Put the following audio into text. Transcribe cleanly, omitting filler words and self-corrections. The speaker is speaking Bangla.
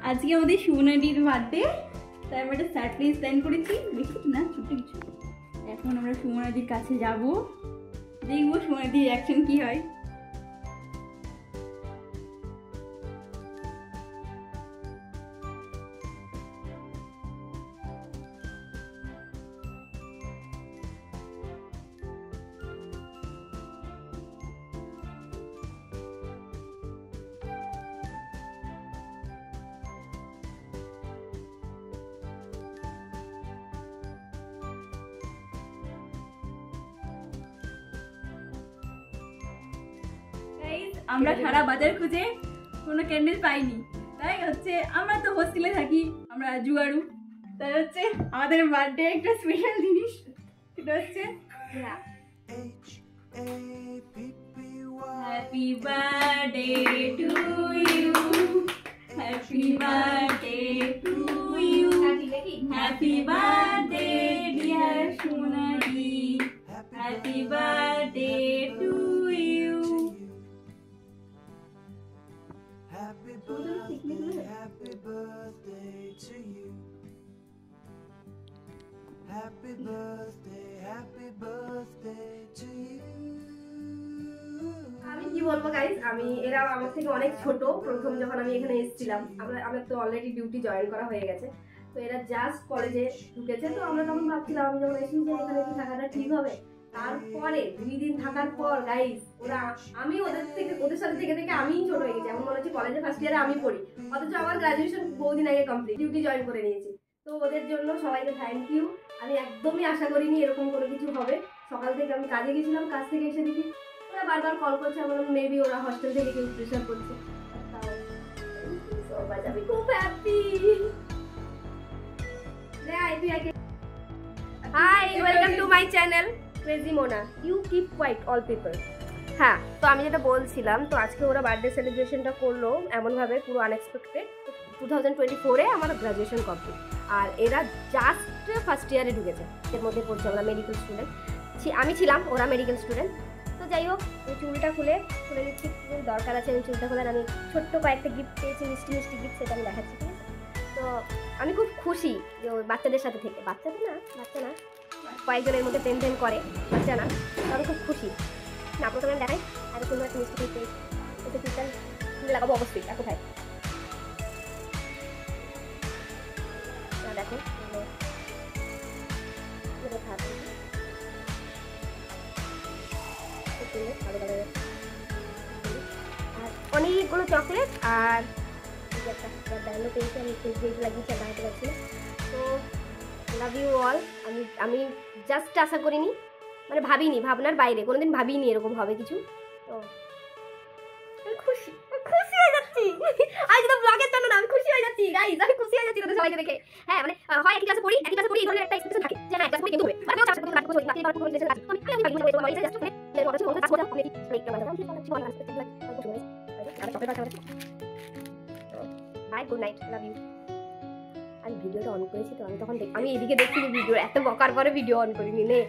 আজকে আমাদের সুমনাদির বার্থডে, তাই আমরা একটা সারপ্রাইজ প্ল্যান করেছি, বেশি না ছোট কিছু। এখন আমরা সুমনাদির কাছে যাব, দেখবো সুমনাদির রিঅ্যাকশন কি হয়। আমরা সারা বাজার খুঁজে কোনো ক্যান্ডেল পাইনি, তাই হচ্ছে আমরা তো হোস্টেলে থাকি, আমরা জুয়ারু, তাই হচ্ছে আমাদের বার্থডে একটা স্পেশাল জিনিস, সেটা হচ্ছে happy birthday to you, happy birthday to you, happy birthday dear Sonali, happy birthday to you. Happy birthday, happy birthday to you. Happy birthday to you. আমি কি বলবো গাইস, এরা আমার থেকে অনেক ছোট। প্রথম যখন আমি এখানে এসেছিলাম, আমার তো অলরেডি ডিউটি জয়েন করা হয়ে গেছে, তো এরা জাস্ট কলেজে ঢুকেছে। তো আমরা তখন ভাবছিলাম, আমি যখন এসেছি যে এখানে কি থাকাটা ঠিক হবে। তারপরে 2 দিন থাকার পর গাইস, আমি ওদের সাথে থেকে আমিই ছোট হয়ে গেছি। এমন মনে হচ্ছে কলেজে ফার্স্ট ইয়ারে আমি পড়ি, অথচ আমার গ্রাজুয়েশন বহুদিন আগে কমপ্লিট, ডিউটি জয়েন করে নিয়েছি। তো ওদের জন্য সবাইকে থ্যাংক ইউ। আমি একদমই আশা করিনি এরকম কোনো কিছু হবে। সকাল থেকে আমি কাজে গেছিলাম, কাজ থেকে এসে দেখি ওরা বারবার কল করছে। আমার মেবি ওরা হস্টেল থেকে কেউ প্রেশার করছে। আমি খুব happy. Hi, welcome to my channel crazy Mona, you keep quiet all people. হ্যাঁ, তো আমি যেটা বলছিলাম, তো আজকে ওরা বার্থডে সেলিব্রেশনটা করলো এমনভাবে, পুরো আনএক্সপেক্টেড। 2024-এ আমার গ্রাজুয়েশন কমপ্লিট, আর এরা জাস্ট ফার্স্ট ইয়ারে ঢুকেছে। এর মধ্যে পড়ছে আমরা মেডিকেল স্টুডেন্ট, আমি ছিলাম, ওরা মেডিকেল স্টুডেন্ট। তো যাই হোক, ওই চুলটা খুলে দিচ্ছি, দরকার আছে আমি চুলটা খোলার। আমি ছোট্ট কয়েকটা গিফট পেয়েছি, মিষ্টি মিষ্টি গিফট, সেটা আমি দেখাচ্ছি, ঠিক আছে? তো আমি খুব খুশি যে বাচ্চাদের সাথে থেকে, বাচ্চা না কয়েকজনের মধ্যে প্রেম করে, বাচ্চা না, তো আমি খুব খুশি। না, প্রথমে আমি দেখাই, আর কোনো একটা মিষ্টি গিফট পেয়েছি, এটা চুলটা খুলে লাগাবো অবশ্যই। আর কোথায় দেখো, আর অনেকগুলো চকলেট, আর ব্যান্ডও পেয়েছি, আমি লাগিয়েছি, আর বানাতে পারছি না। তো লাভ ইউ অল। আমি জাস্ট আশা করিনি, মানে ভাবিনি, ভাবনার বাইরে, কোনোদিন ভাবিনি এরকম হবে কিছু। তো আমি খুশি হয়ে যাচ্ছি। আজ তো ব্লগের জন্য না, আমি খুশি হয়ে যাচ্ছি গাইস, আমি খুশি হয়ে যাচ্ছি তোদের সবাইকে দেখে। হ্যাঁ, মানে হয় একই ক্লাসে পড়ি, এই ধরনের একটা এক্সপেকটেশন থাকে যে না ক্লাস পড়ি কিন্তু হবে, মানে ক্লাস করতে লাগবে, আমি জাস্ট মানে এর কথা বলতে কাজ করতে আমি একটা মানে bye, good night, love you. আমি ভিডিওটা অন করেছি, তো আমি তখন আমি এদিকে দেখছি ভিডিও, এত বকার পরে ভিডিও অন করিনি নে।